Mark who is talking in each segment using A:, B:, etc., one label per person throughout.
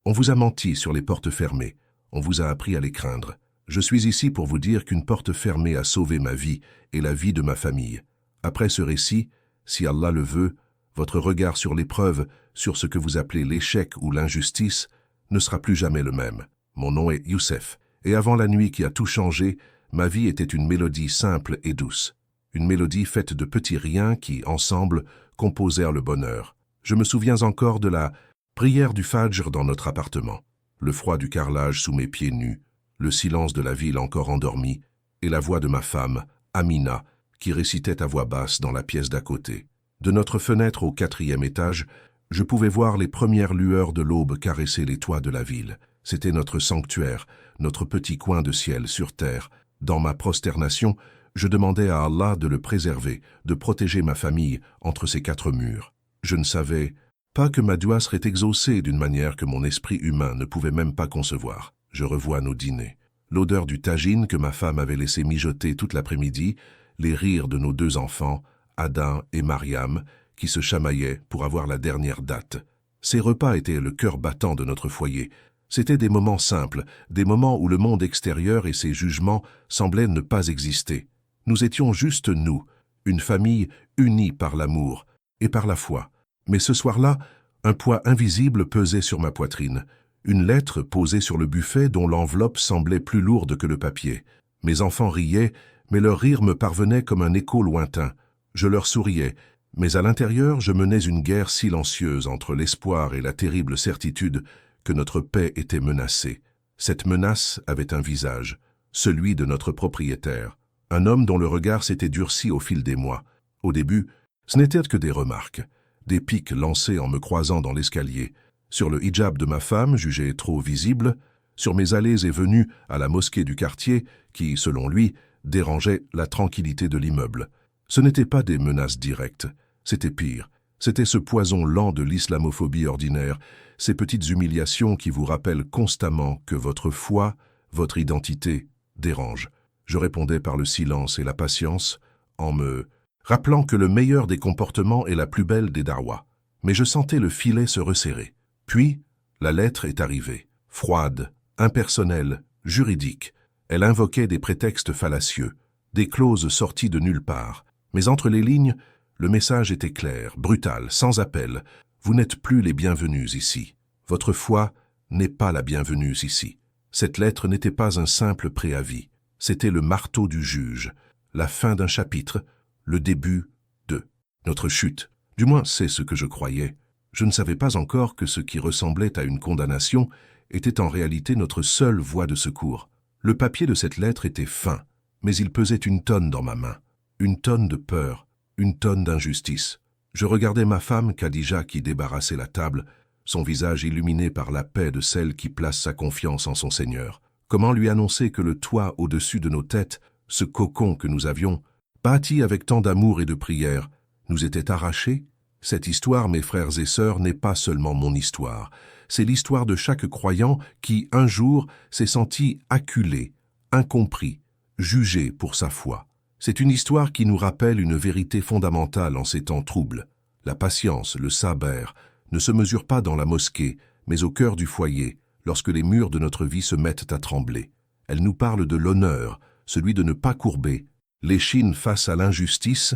A: On vous a menti sur les portes fermées, on vous a appris à les craindre. Je suis ici pour vous dire qu'une porte fermée a sauvé ma vie et la vie de ma famille. Après ce récit, si Allah le veut, votre regard sur l'épreuve, sur ce que vous appelez l'échec ou l'injustice, ne sera plus jamais le même. Mon nom est Youssef, et avant la nuit qui a tout changé, ma vie était une mélodie simple et douce. Une mélodie faite de petits riens qui, ensemble, composèrent le bonheur. Je me souviens encore de la prière du Fajr dans notre appartement, le froid du carrelage sous mes pieds nus, le silence de la ville encore endormie, et la voix de ma femme, Amina, qui récitait à voix basse dans la pièce d'à côté. De notre fenêtre au 4e étage, je pouvais voir les premières lueurs de l'aube caresser les toits de la ville. C'était notre sanctuaire, notre petit coin de ciel sur terre. Dans ma prosternation, je demandais à Allah de le préserver, de protéger ma famille entre ces 4 murs. Je ne savais pas que ma dua serait exaucée d'une manière que mon esprit humain ne pouvait même pas concevoir. Je revois nos dîners. L'odeur du tagine que ma femme avait laissé mijoter toute l'après-midi, les rires de nos 2 enfants, Adin et Mariam, qui se chamaillaient pour avoir la dernière date. Ces repas étaient le cœur battant de notre foyer. C'étaient des moments simples, des moments où le monde extérieur et ses jugements semblaient ne pas exister. Nous étions juste nous, une famille unie par l'amour et par la foi. Mais ce soir-là, un poids invisible pesait sur ma poitrine. Une lettre posée sur le buffet dont l'enveloppe semblait plus lourde que le papier. Mes enfants riaient, mais leur rire me parvenait comme un écho lointain. Je leur souriais, mais à l'intérieur, je menais une guerre silencieuse entre l'espoir et la terrible certitude que notre paix était menacée. Cette menace avait un visage, celui de notre propriétaire, un homme dont le regard s'était durci au fil des mois. Au début, ce n'étaient que des remarques, des pics lancés en me croisant dans l'escalier, sur le hijab de ma femme, jugé trop visible, sur mes allées et venues à la mosquée du quartier, qui, selon lui, dérangeait la tranquillité de l'immeuble. Ce n'étaient pas des menaces directes, c'était pire. C'était ce poison lent de l'islamophobie ordinaire, ces petites humiliations qui vous rappellent constamment que votre foi, votre identité, dérangent. Je répondais par le silence et la patience, en me rappelant que le meilleur des comportements est la plus belle des darwas. Mais je sentais le filet se resserrer. Puis, la lettre est arrivée, froide, impersonnelle, juridique. Elle invoquait des prétextes fallacieux, des clauses sorties de nulle part. Mais entre les lignes, le message était clair, brutal, sans appel. Vous n'êtes plus les bienvenus ici. Votre foi n'est pas la bienvenue ici. Cette lettre n'était pas un simple préavis. C'était le marteau du juge, la fin d'un chapitre, le début de notre chute. Du moins, c'est ce que je croyais. Je ne savais pas encore que ce qui ressemblait à une condamnation était en réalité notre seule voie de secours. Le papier de cette lettre était fin, mais il pesait une tonne dans ma main. Une tonne de peur, une tonne d'injustice. Je regardais ma femme Khadija qui débarrassait la table, son visage illuminé par la paix de celle qui place sa confiance en son Seigneur. Comment lui annoncer que le toit au-dessus de nos têtes, ce cocon que nous avions, bâti avec tant d'amour et de prière, nous était arraché? Cette histoire, mes frères et sœurs, n'est pas seulement mon histoire. C'est l'histoire de chaque croyant qui, un jour, s'est senti acculé, incompris, jugé pour sa foi. C'est une histoire qui nous rappelle une vérité fondamentale en ces temps troubles. La patience, le saber, ne se mesurent pas dans la mosquée, mais au cœur du foyer, lorsque les murs de notre vie se mettent à trembler. Elle nous parle de l'honneur, celui de ne pas courber, l'échine face à l'injustice,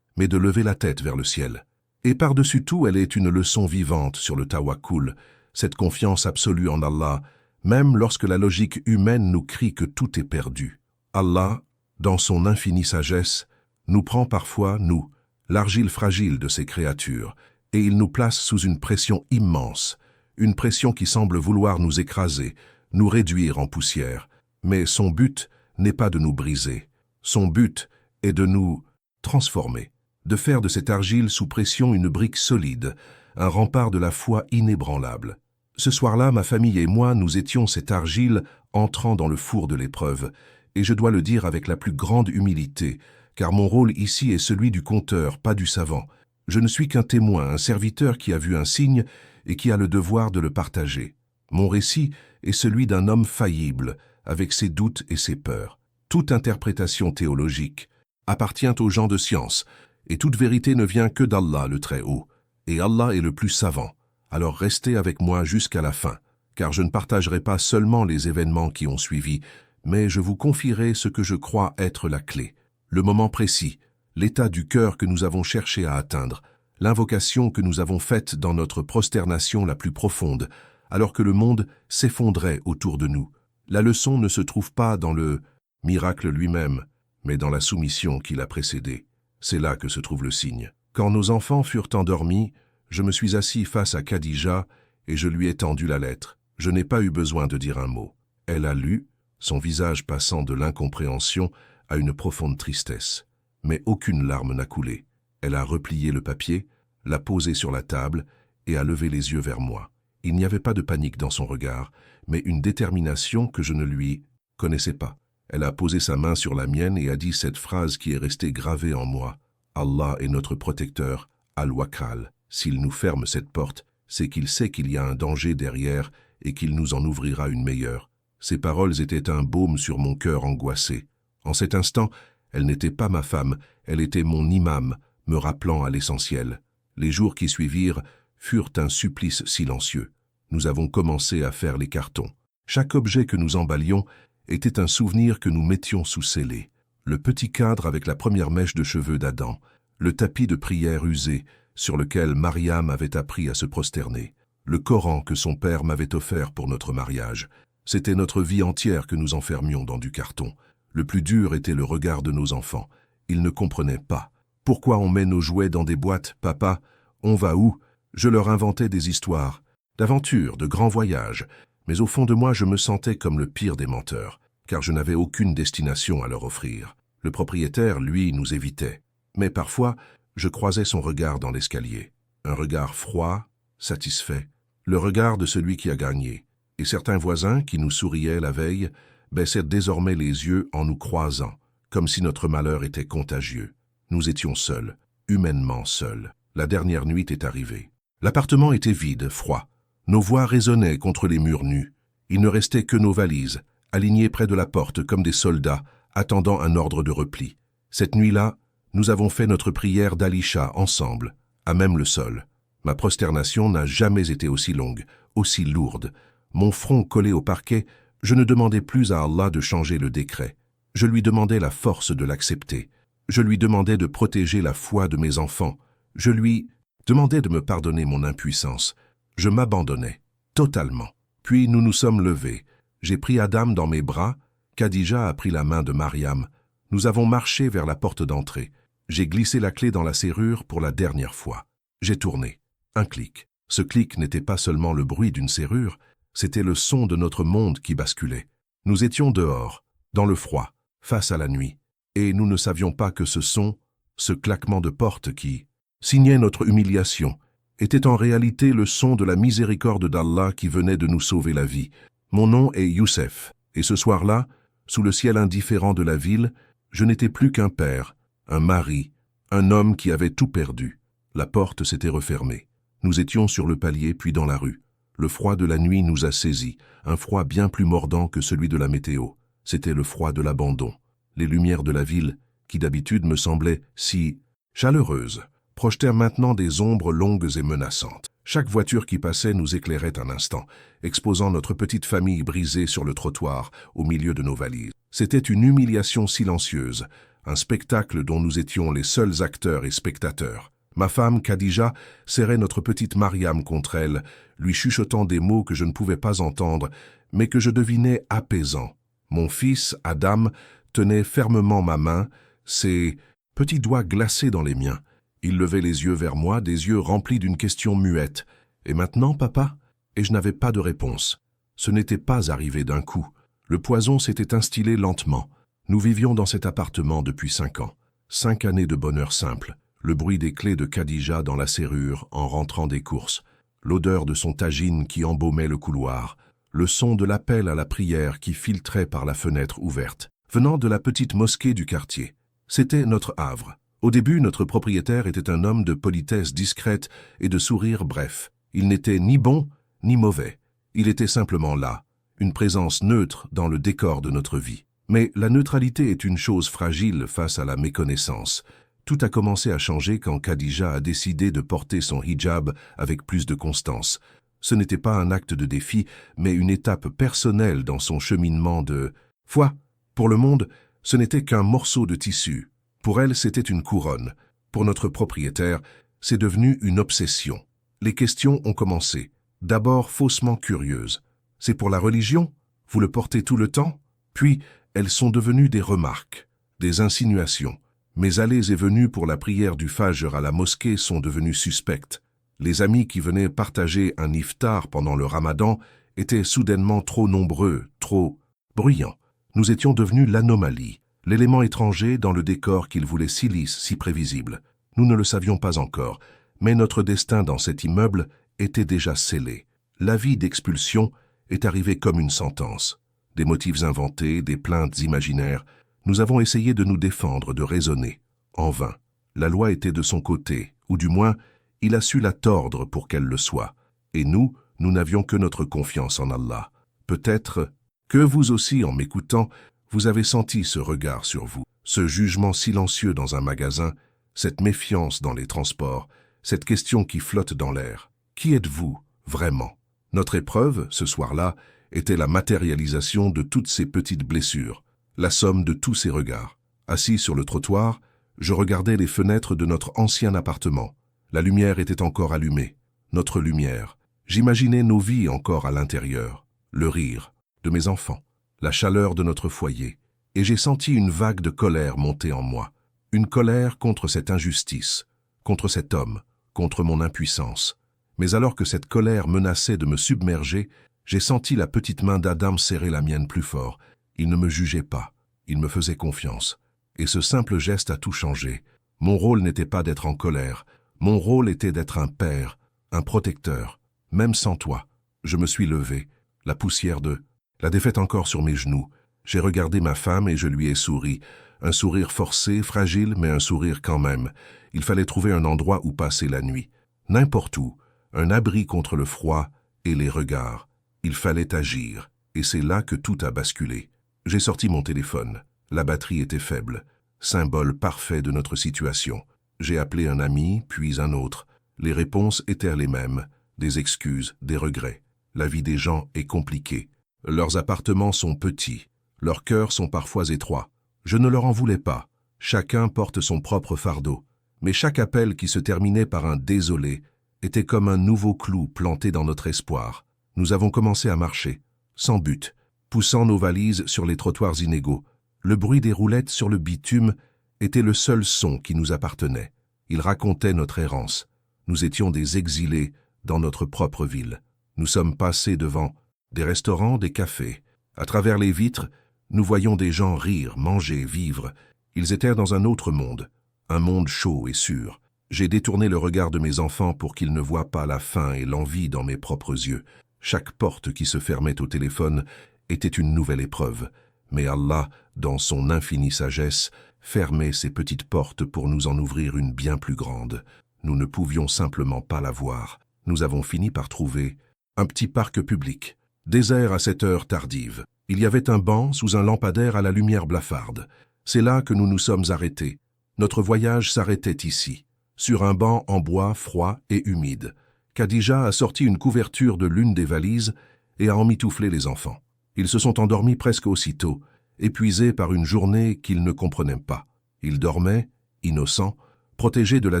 A: mais de lever la tête vers le ciel. Et par-dessus tout, elle est une leçon vivante sur le tawakkul, cette confiance absolue en Allah, même lorsque la logique humaine nous crie que tout est perdu. Allah, dans son infinie sagesse, nous prend parfois, nous, l'argile fragile de ses créatures, et il nous place sous une pression immense, une pression qui semble vouloir nous écraser, nous réduire en poussière. Mais son but n'est pas de nous briser. Son but est de nous transformer, de faire de cette argile sous pression une brique solide, un rempart de la foi inébranlable. Ce soir-là, ma famille et moi, nous étions cette argile entrant dans le four de l'épreuve, et je dois le dire avec la plus grande humilité, car mon rôle ici est celui du conteur, pas du savant. Je ne suis qu'un témoin, un serviteur qui a vu un signe et qui a le devoir de le partager. Mon récit est celui d'un homme faillible, avec ses doutes et ses peurs. Toute interprétation théologique appartient aux gens de science, et toute vérité ne vient que d'Allah le Très-Haut. Et Allah est le plus savant. Alors restez avec moi jusqu'à la fin. car je ne partagerai pas seulement les événements qui ont suivi, mais je vous confierai ce que je crois être la clé, le moment précis, l'état du cœur que nous avons cherché à atteindre, l'invocation que nous avons faite dans notre prosternation la plus profonde, alors que le monde s'effondrait autour de nous. La leçon ne se trouve pas dans le miracle lui-même, mais dans la soumission qui l'a précédé. C'est là que se trouve le signe. Quand nos enfants furent endormis, je me suis assis face à Khadija et je lui ai tendu la lettre. Je n'ai pas eu besoin de dire un mot. Elle a lu, son visage passant de l'incompréhension à une profonde tristesse. Mais aucune larme n'a coulé. Elle a replié le papier, l'a posé sur la table et a levé les yeux vers moi. Il n'y avait pas de panique dans son regard, mais une détermination que je ne lui connaissais pas. Elle a posé sa main sur la mienne et a dit cette phrase qui est restée gravée en moi. « Allah est notre protecteur, Al-Wakal. S'il nous ferme cette porte, c'est qu'il sait qu'il y a un danger derrière et qu'il nous en ouvrira une meilleure. » Ces paroles étaient un baume sur mon cœur angoissé. En cet instant, elle n'était pas ma femme, elle était mon imam, me rappelant à l'essentiel. Les jours qui suivirent furent un supplice silencieux. Nous avons commencé à faire les cartons. Chaque objet que nous emballions était un souvenir que nous mettions sous scellé. Le petit cadre avec la première mèche de cheveux d'Adam, le tapis de prière usé sur lequel Mariam avait appris à se prosterner, le Coran que son père m'avait offert pour notre mariage. C'était notre vie entière que nous enfermions dans du carton. Le plus dur était le regard de nos enfants. Ils ne comprenaient pas. « Pourquoi on met nos jouets dans des boîtes, papa? On va où ?» Je leur inventais des histoires, d'aventures, de grands voyages, mais au fond de moi je me sentais comme le pire des menteurs, car je n'avais aucune destination à leur offrir. Le propriétaire, lui, nous évitait. Mais parfois, je croisais son regard dans l'escalier. Un regard froid, satisfait, le regard de celui qui a gagné. Et certains voisins, qui nous souriaient la veille, baissaient désormais les yeux en nous croisant, comme si notre malheur était contagieux. Nous étions seuls, humainement seuls. La dernière nuit est arrivée. L'appartement était vide, froid. Nos voix résonnaient contre les murs nus. Il ne restait que nos valises, alignées près de la porte comme des soldats, attendant un ordre de repli. Cette nuit-là, nous avons fait notre prière d'Alisha ensemble, à même le sol. Ma prosternation n'a jamais été aussi longue, aussi lourde. Mon front collé au parquet, je ne demandais plus à Allah de changer le décret. Je lui demandais la force de l'accepter. Je lui demandais de protéger la foi de mes enfants. Je lui demandais de me pardonner mon impuissance. Je m'abandonnais, totalement. Puis nous nous sommes levés. J'ai pris Adam dans mes bras. Khadija a pris la main de Mariam. Nous avons marché vers la porte d'entrée. J'ai glissé la clé dans la serrure pour la dernière fois. J'ai tourné. Un clic. Ce clic n'était pas seulement le bruit d'une serrure, c'était le son de notre monde qui basculait. Nous étions dehors, dans le froid, face à la nuit, et nous ne savions pas que ce son, ce claquement de porte qui signait notre humiliation, était en réalité le son de la miséricorde d'Allah qui venait de nous sauver la vie. Mon nom est Youssef, et ce soir-là, sous le ciel indifférent de la ville, je n'étais plus qu'un père, un mari, un homme qui avait tout perdu. La porte s'était refermée. Nous étions sur le palier puis dans la rue. Le froid de la nuit nous a saisis, un froid bien plus mordant que celui de la météo. C'était le froid de l'abandon. Les lumières de la ville, qui d'habitude me semblaient si chaleureuses, projetèrent maintenant des ombres longues et menaçantes. Chaque voiture qui passait nous éclairait un instant, exposant notre petite famille brisée sur le trottoir, au milieu de nos valises. C'était une humiliation silencieuse, un spectacle dont nous étions les seuls acteurs et spectateurs. Ma femme, Khadija, serrait notre petite Mariam contre elle, lui chuchotant des mots que je ne pouvais pas entendre, mais que je devinais apaisants. Mon fils, Adam, tenait fermement ma main, ses petits doigts glacés dans les miens. Il levait les yeux vers moi, des yeux remplis d'une question muette. « Et maintenant, papa ?» Et je n'avais pas de réponse. Ce n'était pas arrivé d'un coup. Le poison s'était instillé lentement. Nous vivions dans cet appartement depuis 5 ans. 5 années de bonheur simple. Le bruit des clés de Khadija dans la serrure en rentrant des courses, l'odeur de son tagine qui embaumait le couloir, le son de l'appel à la prière qui filtrait par la fenêtre ouverte, venant de la petite mosquée du quartier. C'était notre havre. Au début, notre propriétaire était un homme de politesse discrète et de sourire bref. Il n'était ni bon ni mauvais. Il était simplement là, une présence neutre dans le décor de notre vie. Mais la neutralité est une chose fragile face à la méconnaissance. Tout a commencé à changer quand Khadija a décidé de porter son hijab avec plus de constance. Ce n'était pas un acte de défi, mais une étape personnelle dans son cheminement de foi. Pour le monde, ce n'était qu'un morceau de tissu. Pour elle, c'était une couronne. Pour notre propriétaire, c'est devenu une obsession. Les questions ont commencé. D'abord faussement curieuses. C'est pour la religion? Vous le portez tout le temps? Puis, elles sont devenues des remarques, des insinuations. Mes allées et venues pour la prière du Fajr à la mosquée sont devenues suspectes. Les amis qui venaient partager un iftar pendant le Ramadan étaient soudainement trop nombreux, trop bruyants. Nous étions devenus l'anomalie, l'élément étranger dans le décor qu'ils voulaient si lisse, si prévisible. Nous ne le savions pas encore, mais notre destin dans cet immeuble était déjà scellé. L'avis d'expulsion est arrivé comme une sentence. Des motifs inventés, des plaintes imaginaires. Nous avons essayé de nous défendre, de raisonner. En vain. La loi était de son côté, ou du moins, il a su la tordre pour qu'elle le soit. Et nous n'avions que notre confiance en Allah. Peut-être que vous aussi, en m'écoutant, vous avez senti ce regard sur vous, ce jugement silencieux dans un magasin, cette méfiance dans les transports, cette question qui flotte dans l'air. Qui êtes-vous, vraiment? Notre épreuve, ce soir-là, était la matérialisation de toutes ces petites blessures, la somme de tous ces regards. Assis sur le trottoir, je regardais les fenêtres de notre ancien appartement. La lumière était encore allumée, notre lumière. J'imaginais nos vies encore à l'intérieur, le rire de mes enfants, la chaleur de notre foyer, et j'ai senti une vague de colère monter en moi. Une colère contre cette injustice, contre cet homme, contre mon impuissance. Mais alors que cette colère menaçait de me submerger, j'ai senti la petite main d'Adam serrer la mienne plus fort. Il ne me jugeait pas, il me faisait confiance. Et ce simple geste a tout changé. Mon rôle n'était pas d'être en colère, mon rôle était d'être un père, un protecteur. Même sans toi, je me suis levé, la poussière de... La défaite encore sur mes genoux. J'ai regardé ma femme et je lui ai souri. Un sourire forcé, fragile, mais un sourire quand même. Il fallait trouver un endroit où passer la nuit. N'importe où, un abri contre le froid et les regards. Il fallait agir, et c'est là que tout a basculé. J'ai sorti mon téléphone. La batterie était faible, symbole parfait de notre situation. J'ai appelé un ami, puis un autre. Les réponses étaient les mêmes, des excuses, des regrets. La vie des gens est compliquée. Leurs appartements sont petits, leurs cœurs sont parfois étroits. Je ne leur en voulais pas. Chacun porte son propre fardeau. Mais chaque appel qui se terminait par un « désolé » était comme un nouveau clou planté dans notre espoir. Nous avons commencé à marcher, sans but, poussant nos valises sur les trottoirs inégaux. Le bruit des roulettes sur le bitume était le seul son qui nous appartenait. Il racontait notre errance. Nous étions des exilés dans notre propre ville. Nous sommes passés devant des restaurants, des cafés. À travers les vitres, nous voyions des gens rire, manger, vivre. Ils étaient dans un autre monde, un monde chaud et sûr. J'ai détourné le regard de mes enfants pour qu'ils ne voient pas la faim et l'envie dans mes propres yeux. Chaque porte qui se fermait au téléphone était une nouvelle épreuve. Mais Allah, dans son infinie sagesse, fermait ces petites portes pour nous en ouvrir une bien plus grande. Nous ne pouvions simplement pas la voir. Nous avons fini par trouver un petit parc public, désert à cette heure tardive. Il y avait un banc sous un lampadaire à la lumière blafarde. C'est là que nous nous sommes arrêtés. Notre voyage s'arrêtait ici, sur un banc en bois froid et humide. Khadija a sorti une couverture de l'une des valises et a emmitouflé les enfants. Ils se sont endormis presque aussitôt, épuisés par une journée qu'ils ne comprenaient pas. Ils dormaient, innocents, protégés de la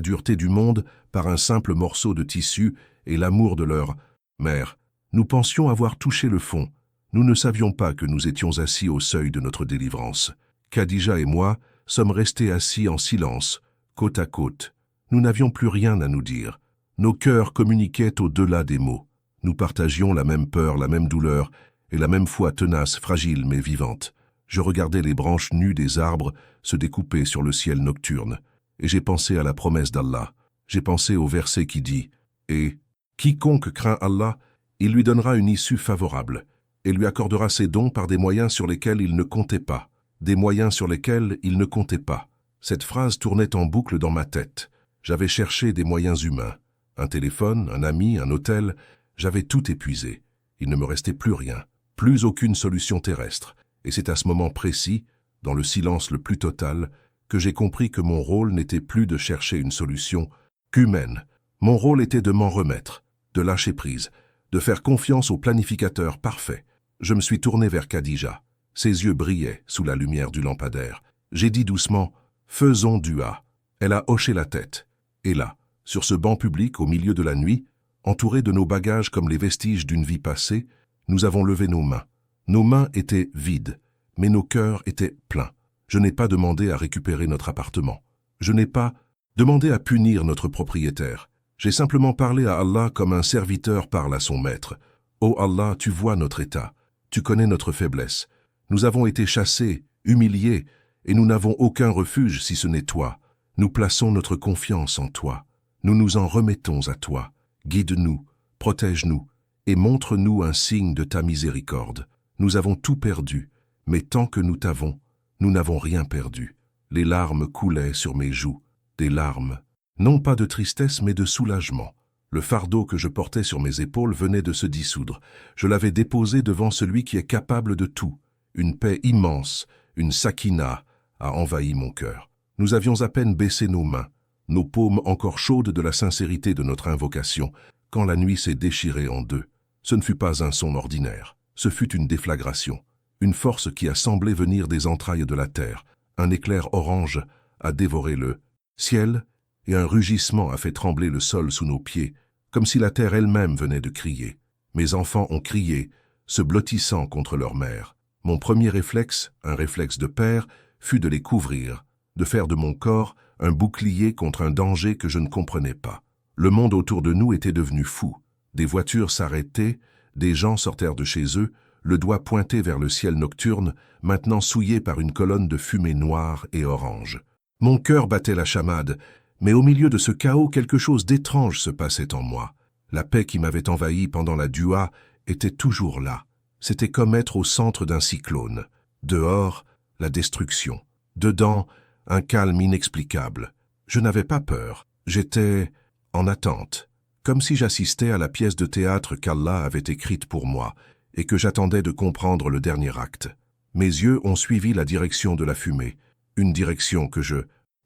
A: dureté du monde par un simple morceau de tissu et l'amour de leur mère. Nous pensions avoir touché le fond. Nous ne savions pas que nous étions assis au seuil de notre délivrance. Khadija et moi sommes restés assis en silence, côte à côte. Nous n'avions plus rien à nous dire. Nos cœurs communiquaient au-delà des mots. Nous partagions la même peur, la même douleur, et la même foi tenace, fragile mais vivante. Je regardais les branches nues des arbres se découper sur le ciel nocturne, et j'ai pensé à la promesse d'Allah. J'ai pensé au verset qui dit « Et quiconque craint Allah, il lui donnera une issue favorable, et lui accordera ses dons par des moyens sur lesquels il ne comptait pas. » Des moyens sur lesquels il ne comptait pas. Cette phrase tournait en boucle dans ma tête. J'avais cherché des moyens humains. Un téléphone, un ami, un hôtel. J'avais tout épuisé. Il ne me restait plus rien. Plus aucune solution terrestre. Et c'est à ce moment précis, dans le silence le plus total, que j'ai compris que mon rôle n'était plus de chercher une solution qu'humaine. Mon rôle était de m'en remettre, de lâcher prise, de faire confiance au planificateur parfait. Je me suis tourné vers Khadija. Ses yeux brillaient sous la lumière du lampadaire. J'ai dit doucement « Faisons dua ». Elle a hoché la tête. Et là, sur ce banc public au milieu de la nuit, entourés de nos bagages comme les vestiges d'une vie passée, nous avons levé nos mains. Nos mains étaient vides, mais nos cœurs étaient pleins. Je n'ai pas demandé à récupérer notre appartement. Je n'ai pas demandé à punir notre propriétaire. J'ai simplement parlé à Allah comme un serviteur parle à son maître. « Oh Allah, tu vois notre état. Tu connais notre faiblesse. Nous avons été chassés, humiliés, et nous n'avons aucun refuge si ce n'est toi. Nous plaçons notre confiance en toi. Nous nous en remettons à toi. Guide-nous, protège-nous, et montre-nous un signe de ta miséricorde. Nous avons tout perdu, mais tant que nous t'avons, nous n'avons rien perdu. » Les larmes coulaient sur mes joues, des larmes, non pas de tristesse mais de soulagement. Le fardeau que je portais sur mes épaules venait de se dissoudre. Je l'avais déposé devant celui qui est capable de tout. Une paix immense, une sakina, a envahi mon cœur. Nous avions à peine baissé nos mains, nos paumes encore chaudes de la sincérité de notre invocation, quand la nuit s'est déchirée en deux. Ce ne fut pas un son ordinaire, ce fut une déflagration, une force qui a semblé venir des entrailles de la terre. Un éclair orange a dévoré le ciel et un rugissement a fait trembler le sol sous nos pieds, comme si la terre elle-même venait de crier. Mes enfants ont crié, se blottissant contre leur mère. Mon premier réflexe, un réflexe de père, fut de les couvrir, de faire de mon corps un bouclier contre un danger que je ne comprenais pas. Le monde autour de nous était devenu fou. Des voitures s'arrêtaient, des gens sortèrent de chez eux, le doigt pointé vers le ciel nocturne, maintenant souillé par une colonne de fumée noire et orange. Mon cœur battait la chamade, mais au milieu de ce chaos, quelque chose d'étrange se passait en moi. La paix qui m'avait envahi pendant la dua était toujours là. C'était comme être au centre d'un cyclone. Dehors, la destruction. Dedans, un calme inexplicable. Je n'avais pas peur. J'étais en attente, comme si j'assistais à la pièce de théâtre qu'Allah avait écrite pour moi et que j'attendais de comprendre le dernier acte. Mes yeux ont suivi la direction de la fumée, une direction que je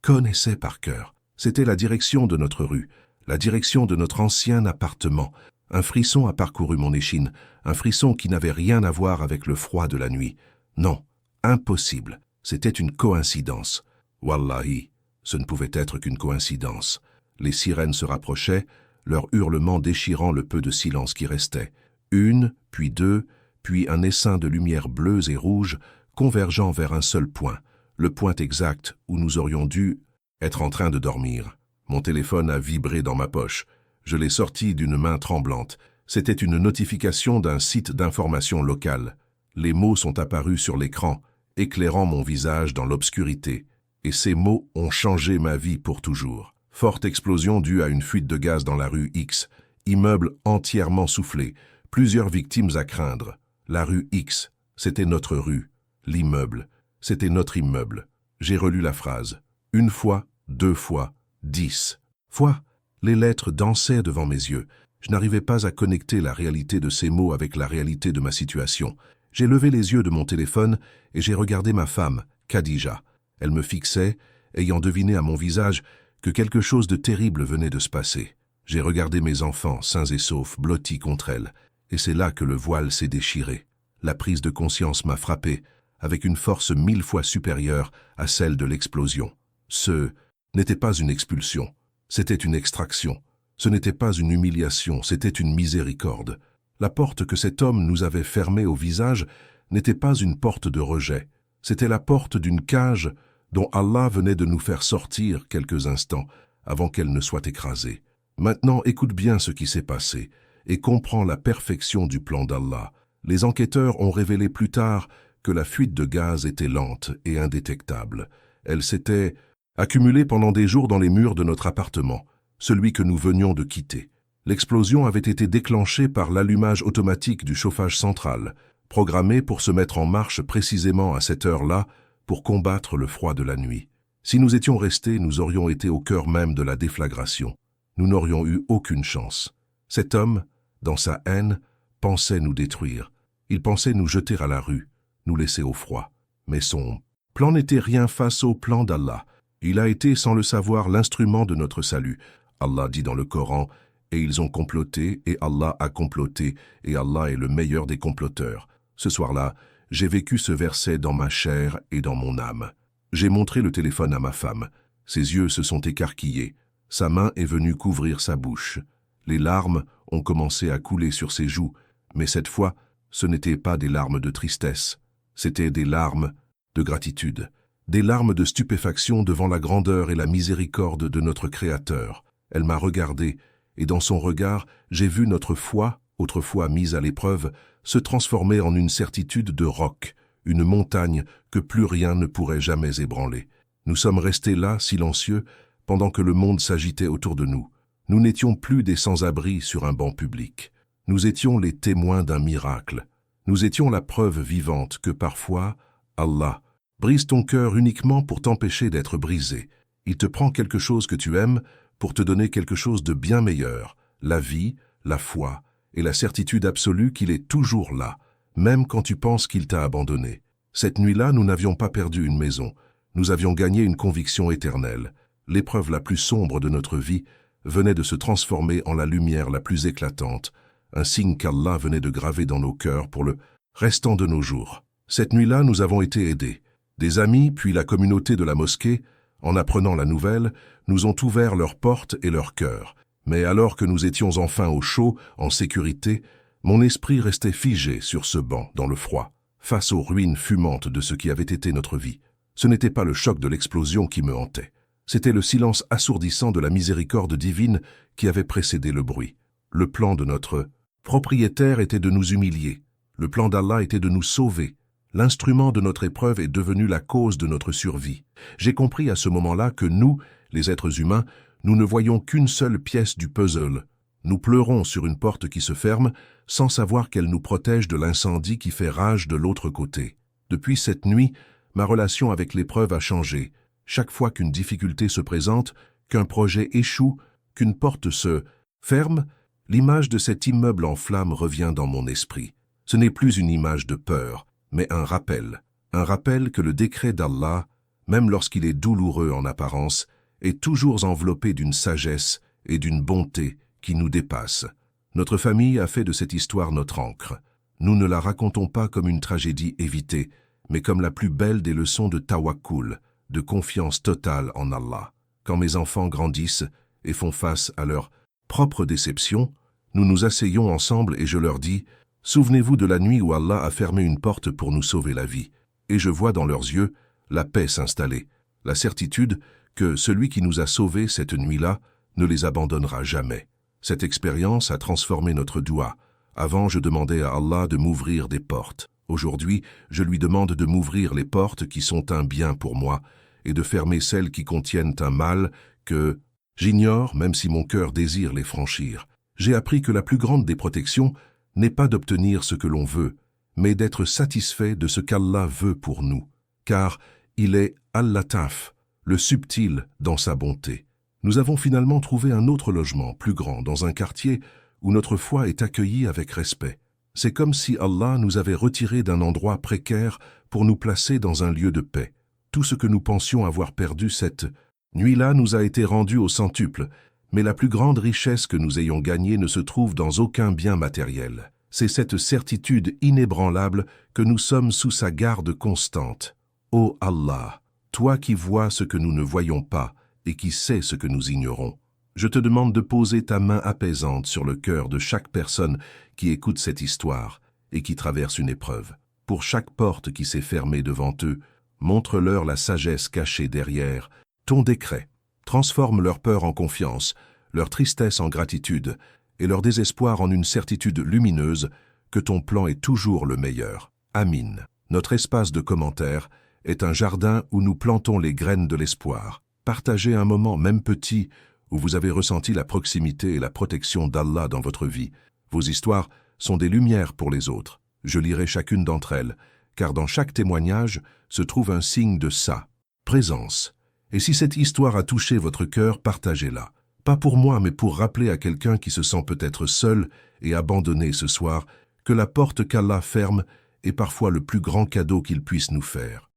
A: connaissais par cœur. C'était la direction de notre rue, la direction de notre ancien appartement. Un frisson a parcouru mon échine, un frisson qui n'avait rien à voir avec le froid de la nuit. Non, impossible, c'était une coïncidence. Wallahi, ce ne pouvait être qu'une coïncidence. Les sirènes se rapprochaient, leurs hurlements déchirant le peu de silence qui restait. Une, puis deux, puis un essaim de lumières bleues et rouges convergeant vers un seul point, le point exact où nous aurions dû être en train de dormir. Mon téléphone a vibré dans ma poche. Je l'ai sorti d'une main tremblante. C'était une notification d'un site d'information locale. Les mots sont apparus sur l'écran, éclairant mon visage dans l'obscurité. Et ces mots ont changé ma vie pour toujours. Forte explosion due à une fuite de gaz dans la rue X. Immeuble entièrement soufflé. Plusieurs victimes à craindre. La rue X, c'était notre rue. L'immeuble, c'était notre immeuble. J'ai relu la phrase. Une fois, deux fois, 10 fois. Les lettres dansaient devant mes yeux. Je n'arrivais pas à connecter la réalité de ces mots avec la réalité de ma situation. J'ai levé les yeux de mon téléphone et j'ai regardé ma femme, Khadija. Elle me fixait, ayant deviné à mon visage que quelque chose de terrible venait de se passer. J'ai regardé mes enfants, sains et saufs, blottis contre elle. Et c'est là que le voile s'est déchiré. La prise de conscience m'a frappé, avec une force 1000 fois supérieure à celle de l'explosion. Ce n'était pas une expulsion, c'était une extraction. Ce n'était pas une humiliation, c'était une miséricorde. La porte que cet homme nous avait fermée au visage n'était pas une porte de rejet. C'était la porte d'une cage dont Allah venait de nous faire sortir quelques instants avant qu'elle ne soit écrasée. Maintenant, écoute bien ce qui s'est passé et comprends la perfection du plan d'Allah. Les enquêteurs ont révélé plus tard que la fuite de gaz était lente et indétectable. Elle s'était accumulée pendant des jours dans les murs de notre appartement, celui que nous venions de quitter. L'explosion avait été déclenchée par l'allumage automatique du chauffage central, programmé pour se mettre en marche précisément à cette heure-là pour combattre le froid de la nuit. Si nous étions restés, nous aurions été au cœur même de la déflagration. Nous n'aurions eu aucune chance. Cet homme, dans sa haine, pensait nous détruire. Il pensait nous jeter à la rue, nous laisser au froid. Mais son plan n'était rien face au plan d'Allah. Il a été, sans le savoir, l'instrument de notre salut. Allah dit dans le Coran, « et ils ont comploté, et Allah a comploté, et Allah est le meilleur des comploteurs. Ce soir-là, j'ai vécu ce verset dans ma chair et dans mon âme. J'ai montré le téléphone à ma femme. Ses yeux se sont écarquillés. Sa main est venue couvrir sa bouche. Les larmes ont commencé à couler sur ses joues, mais cette fois, ce n'étaient pas des larmes de tristesse. C'étaient des larmes de gratitude, des larmes de stupéfaction devant la grandeur et la miséricorde de notre Créateur. Elle m'a regardé, et dans son regard, j'ai vu notre foi, autrefois mise à l'épreuve, se transformer en une certitude de roc, une montagne que plus rien ne pourrait jamais ébranler. Nous sommes restés là, silencieux, pendant que le monde s'agitait autour de nous. Nous n'étions plus des sans-abri sur un banc public. Nous étions les témoins d'un miracle. Nous étions la preuve vivante que parfois, Allah brise ton cœur uniquement pour t'empêcher d'être brisé. Il te prend quelque chose que tu aimes pour te donner quelque chose de bien meilleur, la vie, la foi et la certitude absolue qu'il est toujours là, même quand tu penses qu'il t'a abandonné. Cette nuit-là, nous n'avions pas perdu une maison. Nous avions gagné une conviction éternelle. L'épreuve la plus sombre de notre vie venait de se transformer en la lumière la plus éclatante, un signe qu'Allah venait de graver dans nos cœurs pour le restant de nos jours. Cette nuit-là, nous avons été aidés. Des amis, puis la communauté de la mosquée, en apprenant la nouvelle, nous ont ouvert leurs portes et leurs cœurs. Mais alors que nous étions enfin au chaud, en sécurité, mon esprit restait figé sur ce banc, dans le froid, face aux ruines fumantes de ce qui avait été notre vie. Ce n'était pas le choc de l'explosion qui me hantait. C'était le silence assourdissant de la miséricorde divine qui avait précédé le bruit. Le plan de notre propriétaire était de nous humilier. Le plan d'Allah était de nous sauver. L'instrument de notre épreuve est devenu la cause de notre survie. J'ai compris à ce moment-là que nous, les êtres humains, nous ne voyons qu'une seule pièce du puzzle. Nous pleurons sur une porte qui se ferme sans savoir qu'elle nous protège de l'incendie qui fait rage de l'autre côté. Depuis cette nuit, ma relation avec l'épreuve a changé. Chaque fois qu'une difficulté se présente, qu'un projet échoue, qu'une porte se ferme, l'image de cet immeuble en flammes revient dans mon esprit. Ce n'est plus une image de peur, mais un rappel que le décret d'Allah, même lorsqu'il est douloureux en apparence, est toujours enveloppé d'une sagesse et d'une bonté qui nous dépassent. Notre famille a fait de cette histoire notre ancre. Nous ne la racontons pas comme une tragédie évitée, mais comme la plus belle des leçons de tawakkul, de confiance totale en Allah. Quand mes enfants grandissent et font face à leurs propres déceptions, nous nous asseyons ensemble et je leur dis « Souvenez-vous de la nuit où Allah a fermé une porte pour nous sauver la vie. » Et je vois dans leurs yeux la paix s'installer, la certitude que celui qui nous a sauvés cette nuit-là ne les abandonnera jamais. Cette expérience a transformé notre doua. Avant, je demandais à Allah de m'ouvrir des portes. Aujourd'hui, je lui demande de m'ouvrir les portes qui sont un bien pour moi et de fermer celles qui contiennent un mal que j'ignore même si mon cœur désire les franchir. J'ai appris que la plus grande des protections n'est pas d'obtenir ce que l'on veut, mais d'être satisfait de ce qu'Allah veut pour nous, car il est Al-Lataf, le subtil dans sa bonté. Nous avons finalement trouvé un autre logement, plus grand, dans un quartier où notre foi est accueillie avec respect. C'est comme si Allah nous avait retirés d'un endroit précaire pour nous placer dans un lieu de paix. Tout ce que nous pensions avoir perdu cette nuit-là nous a été rendu au centuple, mais la plus grande richesse que nous ayons gagnée ne se trouve dans aucun bien matériel. C'est cette certitude inébranlable que nous sommes sous sa garde constante. Ô Allah, toi qui vois ce que nous ne voyons pas et qui sais ce que nous ignorons, je te demande de poser ta main apaisante sur le cœur de chaque personne qui écoute cette histoire et qui traverse une épreuve. Pour chaque porte qui s'est fermée devant eux, montre-leur la sagesse cachée derrière ton décret. Transforme leur peur en confiance, leur tristesse en gratitude et leur désespoir en une certitude lumineuse que ton plan est toujours le meilleur. Amin. Notre espace de commentaires est un jardin où nous plantons les graines de l'espoir. Partagez un moment, même petit, où vous avez ressenti la proximité et la protection d'Allah dans votre vie. Vos histoires sont des lumières pour les autres. Je lirai chacune d'entre elles, car dans chaque témoignage se trouve un signe de sa présence. Et si cette histoire a touché votre cœur, partagez-la. Pas pour moi, mais pour rappeler à quelqu'un qui se sent peut-être seul et abandonné ce soir que la porte qu'Allah ferme est parfois le plus grand cadeau qu'il puisse nous faire.